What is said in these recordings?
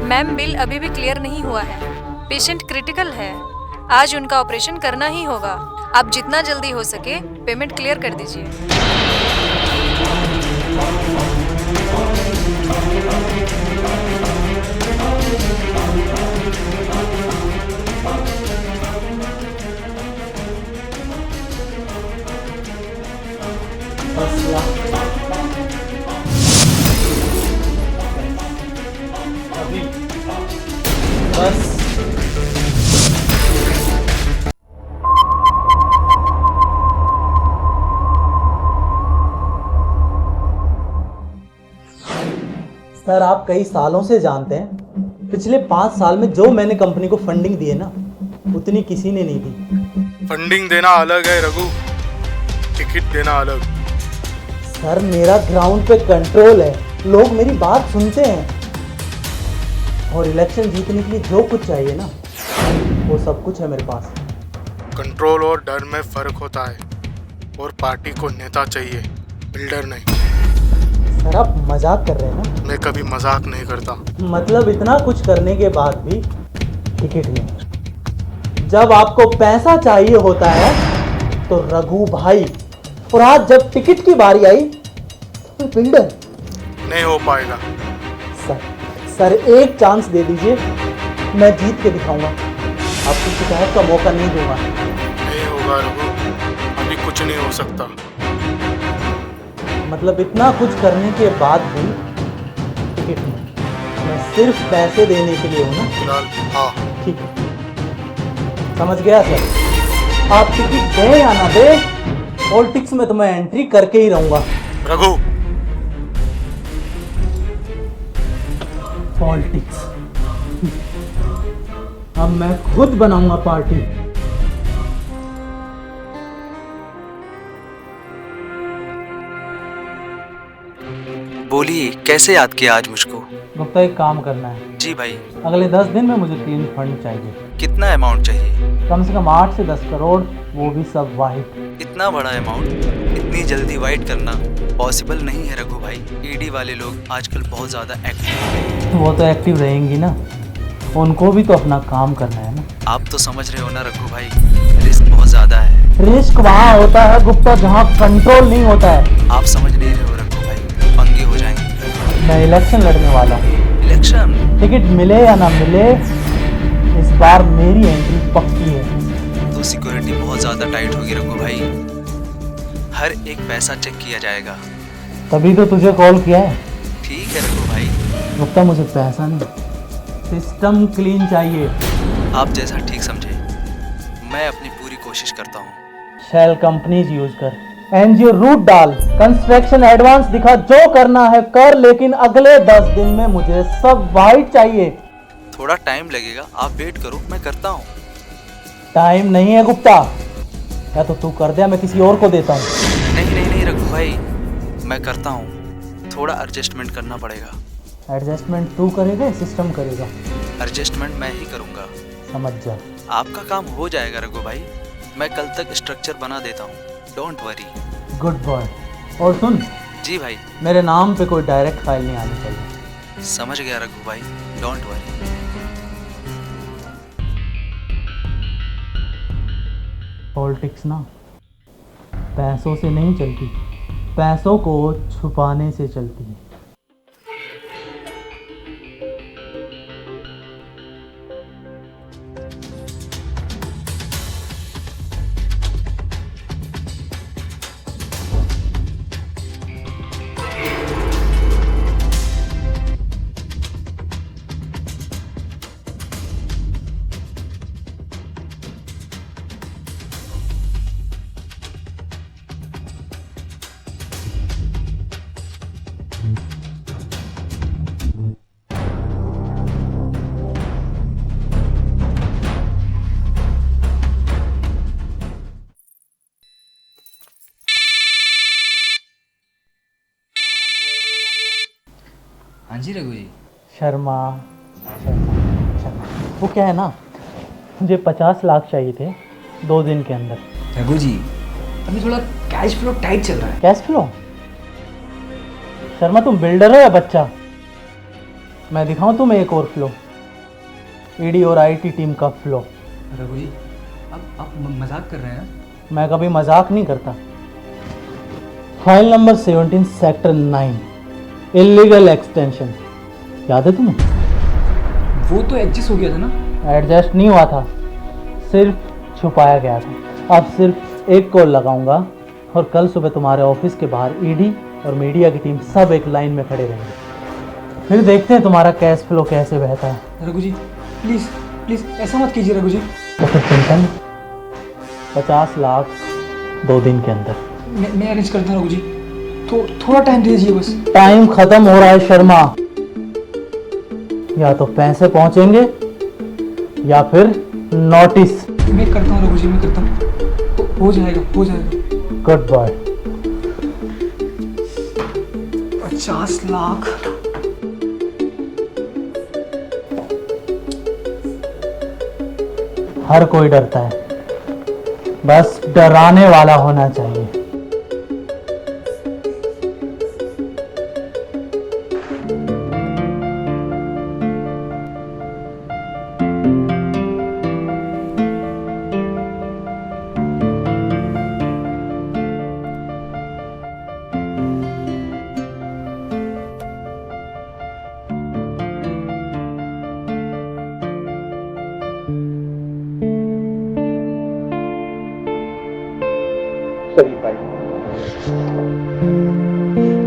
Ma'am, bill अभी भी clear नहीं हुआ है। पेशेंट क्रिटिकल है, आज उनका ऑपरेशन करना ही होगा। आप जितना जल्दी हो सके पेमेंट क्लियर कर दीजिए। अभी बस सर, आप कई सालों से जानते हैं, पिछले 5 साल में जो मैंने कंपनी को फंडिंग दी है ना, उतनी किसी ने नहीं दी। फंडिंग देना अलग है रघु, टिकट देना अलग। सर, मेरा ग्राउंड पे कंट्रोल है, लोग मेरी बात सुनते हैं, और इलेक्शन जीतने के लिए जो कुछ चाहिए ना, वो सब कुछ है मेरे पास। कंट्रोल और डर में फर्क होता है, और पार्टी को नेता चाहिए, बिल्डर नहीं। सर, आप मजाक कर रहे हैं ना? मैं कभी मजाक नहीं करता। मतलब इतना कुछ करने के बाद भी टिकट नहीं। जब आपको पैसा चाहिए होता है तो रघु भाई, और आज जब टिकट की बारी आई तो बिल्डर। नहीं हो पाएगा। सर एक चांस दे दीजिए, मैं जीत के दिखाऊंगा, आपको शिकायत का मौका नहीं दूंगा। नहीं होगा रघु, अभी कुछ नहीं हो सकता। मतलब इतना कुछ करने के बाद भी टिकट नहीं। मैं सिर्फ पैसे देने के लिए हूँ ना? फिलहाल हाँ। ठीक है, समझ गया सर। आप टिकट दें या ना दें, पॉलिटिक्स में तो मैं एंट्री करके ही रहूंगा। रघु, पॉलिटिक्स अब मैं खुद बनाऊंगा पार्टी। बोलिए, कैसे याद किया आज मुझको? गुप्ता, एक काम करना है। जी भाई। अगले 10 दिन में मुझे 3 फंड चाहिए। कितना अमाउंट चाहिए? कम से कम 8 से 10 करोड़, वो भी सब वाहिद। इतना बड़ा अमाउंट इतनी जल्दी वाइट करना पॉसिबल नहीं है रघु भाई। ईडी वाले लोग आजकल बहुत ज़्यादा एक्टिव हैं। वो तो एक्टिव रहेंगी ना, उनको भी तो अपना काम करना है ना। आप तो समझ रहे हो ना रघु भाई, रिस्क बहुत ज़्यादा है। रिस्क वहाँ होता है गुप्ता जहाँ कंट्रोल नहीं होता है। आप समझ नहीं रहे हो रघु भाई, पंगे हो जाएंगे। मैं इलेक्शन लड़ने वाला हूँ। इलेक्शन? टिकट मिले या ना मिले, इस बार मेरी एंट्री पक्की है। तो सिक्योरिटी बहुत ज़्यादा टाइट होगी रघु भाई, हर एक पैसा चेक किया जाएगा। तभी तो तुझे कॉल किया है। ठीक है रघु भाई। गुप्ता, मुझे पैसा नहीं, सिस्टम क्लीन चाहिए। आप जैसा ठीक समझे, मैं अपनी पूरी कोशिश करता हूँ। शेल कंपनीज यूज कर, एनजीओ रूट डाल, कंस्ट्रक्शन एडवांस दिखा, जो करना है कर, लेकिन अगले 10 दिन में मुझे सब वाइट चाहिए। थोड़ा टाइम लगेगा, आप वेट करो, मैं करता हूँ। टाइम नहीं है गुप्ता, या तो तू कर दे, मैं किसी और को देता हूँ। नहीं रघु भाई, मैं करता हूँ, थोड़ा एडजस्टमेंट करना पड़ेगा। एडजस्टमेंट तू करेगा या सिस्टम करेगा? एडजस्टमेंट मैं ही करूँगा। समझ जा। आपका काम हो जाएगा रघु भाई, मैं कल तक स्ट्रक्चर बना देता हूँ, डोंट वरी। Good boy. और सुन। जी भाई। मेरे नाम पे कोई डायरेक्ट फाइल नहीं आनी चाहिए। समझ गया रघु भाई, डोंट वरी। पॉलिटिक्स ना पैसों से नहीं चलती, पैसों को छुपाने से चलती है। हाँ जी रघु जी। शर्मा वो क्या है ना, मुझे 50 लाख चाहिए थे 2 दिन के अंदर। रघु जी, अभी थोड़ा कैश फ्लो टाइट चल रहा है। Cash flow? शर्मा, तुम बिल्डर हो या बच्चा? मैं दिखाऊं तुम्हें एक और फ्लो, ईडी और आईटी टीम का फ्लो। रघु जी, आप मजाक कर रहे हैं? मैं कभी मजाक नहीं करता। File number 17 sector 9 illegal extension, याद है तुम्हें? वो तो एडजस्ट हो गया था ना? एडजस्ट नहीं हुआ था, सिर्फ छुपाया गया था। अब सिर्फ एक कॉल लगाऊंगा और कल सुबह तुम्हारे ऑफिस के बाहर ईडी और मीडिया की टीम सब एक लाइन में खड़े रहेंगे। फिर देखते हैं तुम्हारा कैश फ्लो कैसे बहता है। रघु जी प्लीज़ प्लीज़ ऐसा मत कीजिए रघु जी। तो फिर चिंता नहीं, 50 लाख 2 दिन के अंदर। मैं अरेंज करता हूँ रघु जी, तो थोड़ा टाइम दीजिए बस। टाइम खत्म हो रहा है शर्मा, या तो पैसे पहुंचेंगे या फिर नोटिस। मैं करता हूँ रघु जी, मैं करता हूँ, हो जाएगा हो जाएगा। Good bye. 50 लाख। हर कोई डरता है, बस डराने वाला होना चाहिए।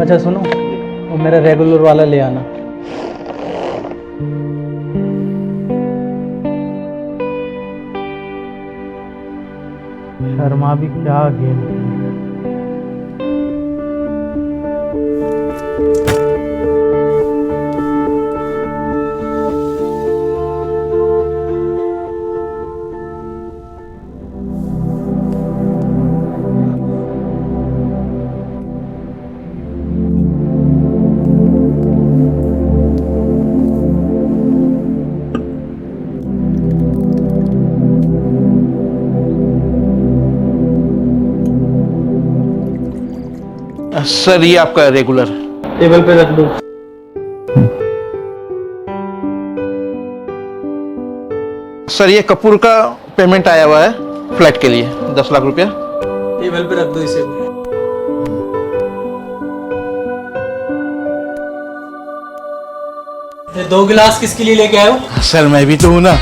अच्छा सुनो, वो मेरा रेगुलर वाला ले आना। शर्मा भी क्या गेम थी। सर ये आपका रेगुलर। टेबल पे रख दो। सर ये कपूर का पेमेंट आया हुआ है फ्लैट के लिए 10 लाख रुपया। टेबल पे रख दो इसे। ये 2 गिलास किसके लिए लेके आए हो? सर मैं भी तो हूं ना।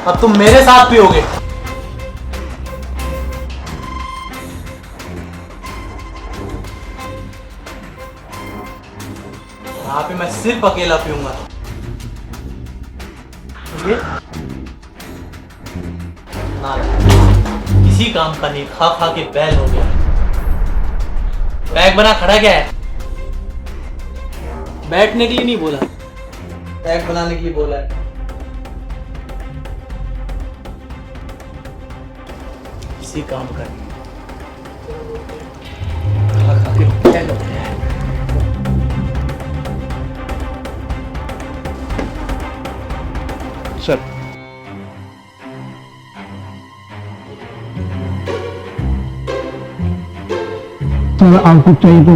अब तुम मेरे साथ पियोगे। यहाँ पे मैं सिर्फ अकेला पीऊंगा। ये ना, किसी काम का नहीं, खा खा के बैल हो गया। बैग बना खड़ा क्या है? बैठने के लिए नहीं बोला, बैग बनाने के लिए बोला है। किसी काम का नहीं, खा खा के बैल हो गया है। सर आपको चाहिए तो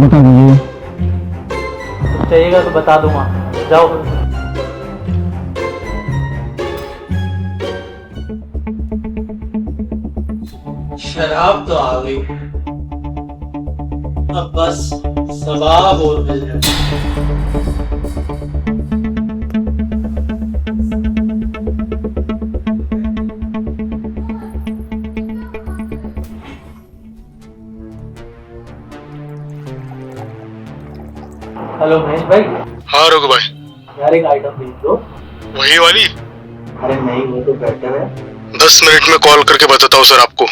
बता दीजिए। चाहिएगा तो बता दूंगा, जाओ। शराब तो आ गई, अब बस सवाब और मिल जाए। हेलो महेश भाई। हाँ रघु भाई। यार एक आइटम भेज दो। वही वाली? अरे नहीं, वो तो बेटर है। 10 मिनट में कॉल करके बताता हूँ सर आपको।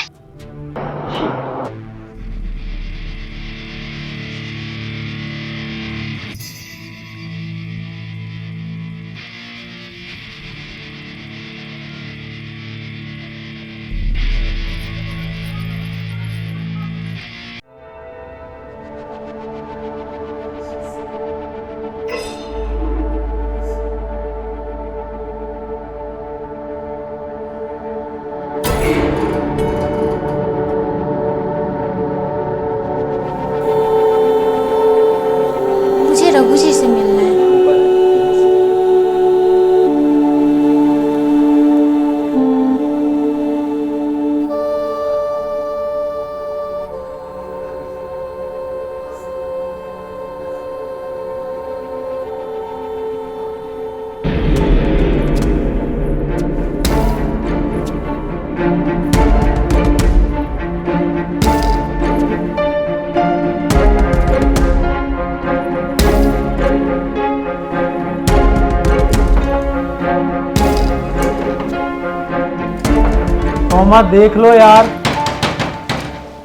सोमा देख लो यार,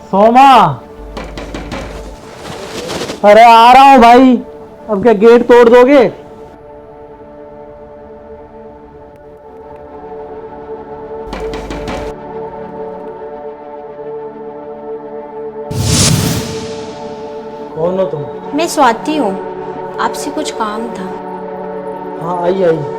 सोमा। अरे आ रहा हूं भाई, अब क्या गेट तोड़ दोगे? कौन हो तुम? मैं स्वाति हूँ, आपसे कुछ काम था। हाँ आई आई।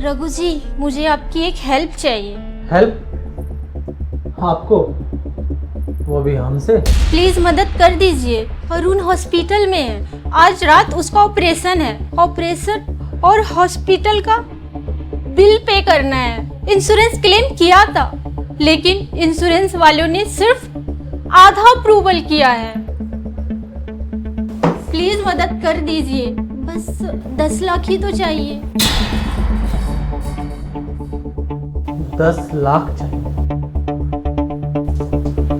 रघु जी, मुझे आपकी एक हेल्प चाहिए। हेल्प? आपको? वो भी हमसे? प्लीज मदद कर दीजिए। अरुण हॉस्पिटल में है, आज रात उसका ऑपरेशन है। ऑपरेशन और हॉस्पिटल का बिल पे करना है। इंश्योरेंस क्लेम किया था, लेकिन इंश्योरेंस वालों ने सिर्फ आधा अप्रूवल किया है। प्लीज मदद कर दीजिए, बस 10 लाख ही तो चाहिए। 10 लाख चाहिए?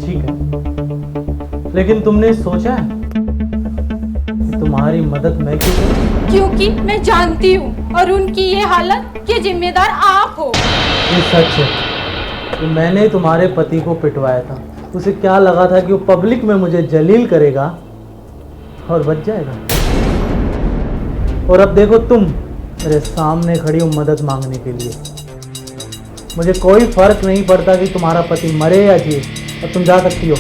ठीक है, लेकिन तुमने सोचा है कि तुम्हारी मदद मैं क्यों करूं? क्योंकि मैं जानती हूँ और उनकी ये हालत के जिम्मेदार आप हो। ये सच है कि मैंने तुम्हारे पति को पिटवाया था। उसे क्या लगा था कि वो पब्लिक में मुझे जलील करेगा और बच जाएगा। और अब देखो तुम मेरे सामने खड़ी हो मदद मांगने के लिए। मुझे कोई फर्क नहीं पड़ता कि तुम्हारा पति मरे या जिए, और तुम जा सकती हो।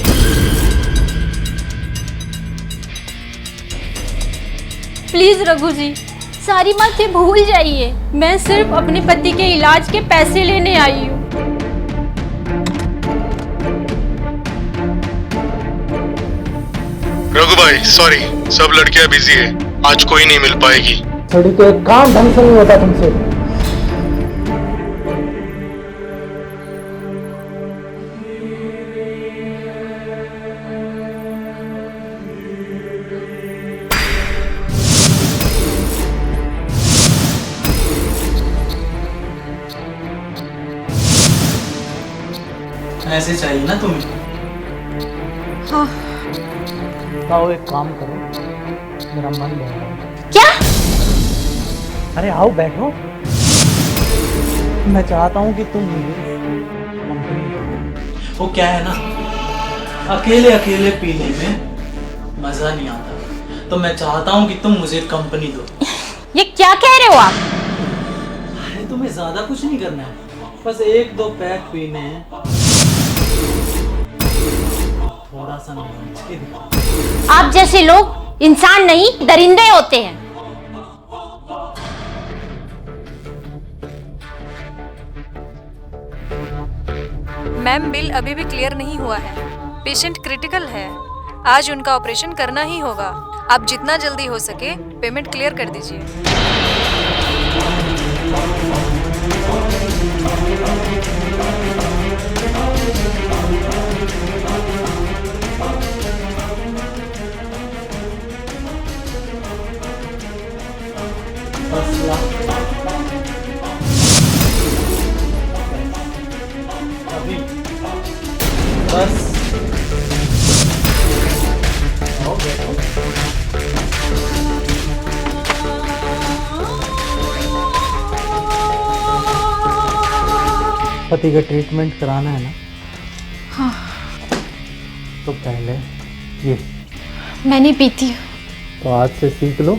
प्लीज रघु जी, सारी बातें भूल जाइए। मैं सिर्फ अपने पति के इलाज के पैसे लेने आई हूँ। रघु भाई सॉरी, सब लड़कियां बिजी है, आज कोई नहीं मिल पाएगी। छोड़ी तो एक काम ढंग से नहीं होता तुमसे। ऐसे चाहिए ना तुम्हें? हाँ। आओ एक काम करो, मेरा मन बहल रहा है। क्या? अरे आओ बैठो। मैं चाहता हूँ कि तुम मुझे कंपनी दो। वो क्या है ना, अकेले अकेले पीने में मजा नहीं आता, तो मैं चाहता हूँ कि तुम मुझे कंपनी दो। ये क्या कह रहे हो आप? अरे तुम्हें ज्यादा कुछ नहीं करना है, बस 1-2 पैक पीने हैं। थोड़ा सा नाच के दिखाओ। आप जैसे लोग इंसान नहीं, दरिंदे होते हैं। मैम बिल अभी भी क्लियर नहीं हुआ है, पेशेंट क्रिटिकल है, आज उनका ऑपरेशन करना ही होगा। आप जितना जल्दी हो सके पेमेंट क्लियर कर दीजिए। अभी बस आओ बैठो। पति का ट्रीटमेंट कराना है ना? हाँ। तो पहले ये मैं नहीं पीती हूँ। तो आज से सीख लो।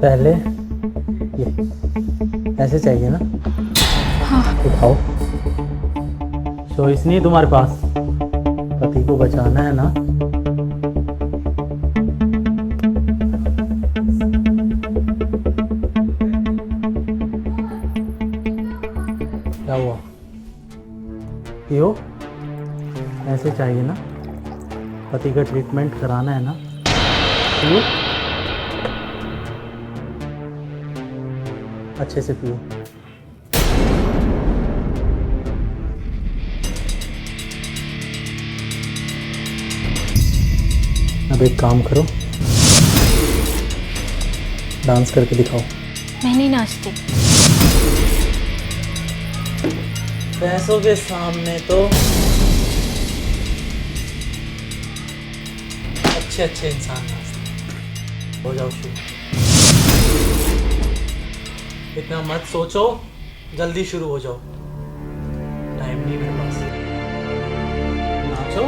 पहले ये ऐसे चाहिए ना? हाँ। उठाओ। चॉइस नहीं तुम्हारे पास, पति को बचाना है ना? क्या हुआ? पियो, ऐसे चाहिए ना? पति का ट्रीटमेंट कराना है ना? पियो, अच्छे से पियो। अब एक काम करो, डांस करके दिखाओ। मैं नहीं नाचती। पैसों के सामने तो अच्छे अच्छे इंसान नाचते हैं। हो जाओ शुरू। इतना मत सोचो, जल्दी शुरू हो जाओ। टाइम नहीं मेरे पास। नाचो।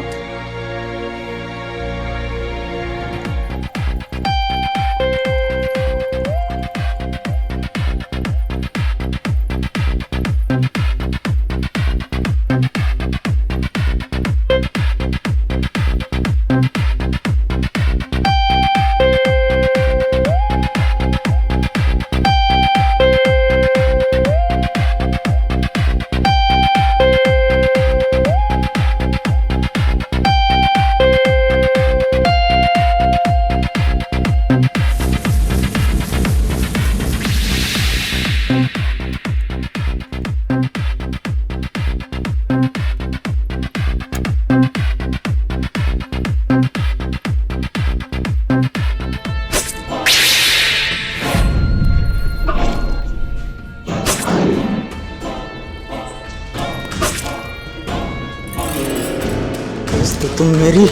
तो तुम मेरी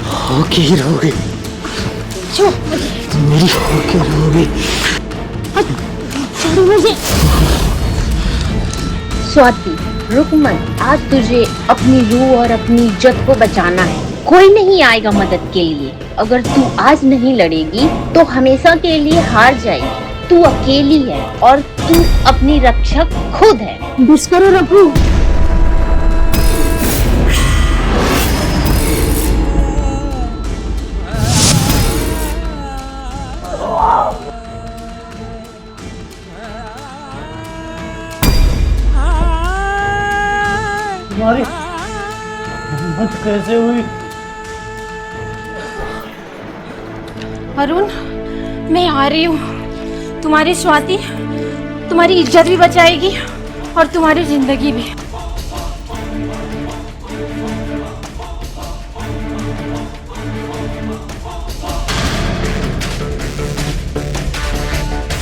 हॉकी रहोगी। तुम मेरी हॉकी रहोगी। स्वाति, रुक मत। आज तुझे अपनी रूह और अपनी इज्जत को बचाना है। कोई नहीं आएगा मदद के लिए। अगर तू आज नहीं लड़ेगी तो हमेशा के लिए हार जाएगी। तू अकेली है और तू अपनी रक्षक खुद है। बस करो रघु। तुम्हारी हिम्मत कैसे हुई? अरुण, मैं आ रही हूँ। तुम्हारी स्वाति तुम्हारी इज्जत भी बचाएगी और तुम्हारी जिंदगी भी।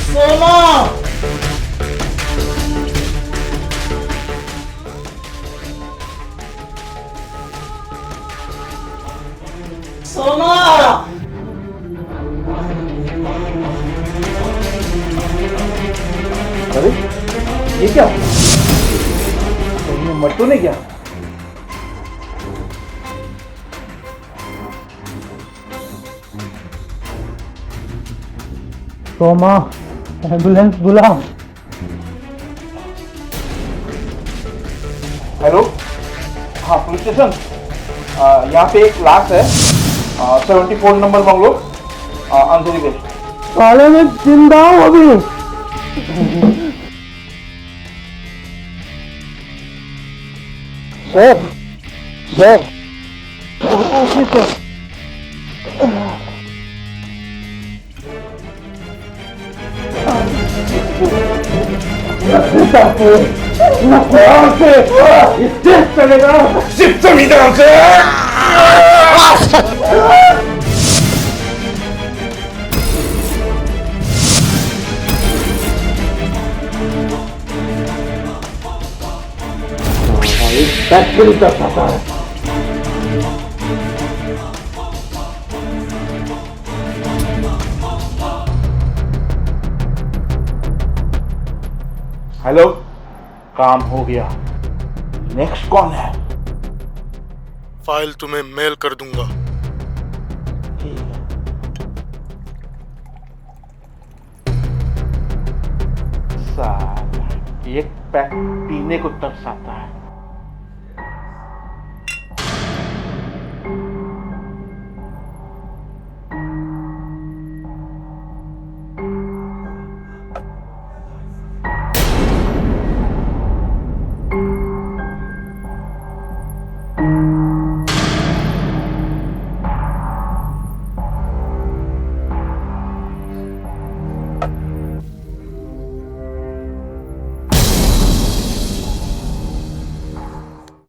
सोना! सोना! अरे ये क्या? मर तो नहीं गया? सोमा, एम्बुलेंस बुलाओ। हेलो, हाँ पुलिस स्टेशन। यहाँ पे एक लाश है, 74 नंबर बंगलो, अंधेरी वेस्ट। साले में जिंदा हूँ अभी। सर, सर, चलेगा सिर्फ संविधान से। फैक्ट्री कर सकता है। हेलो, काम हो गया। नेक्स्ट कौन है? फाइल तुम्हें मेल कर दूंगा। साला, एक पैक पीने को तरसाता है।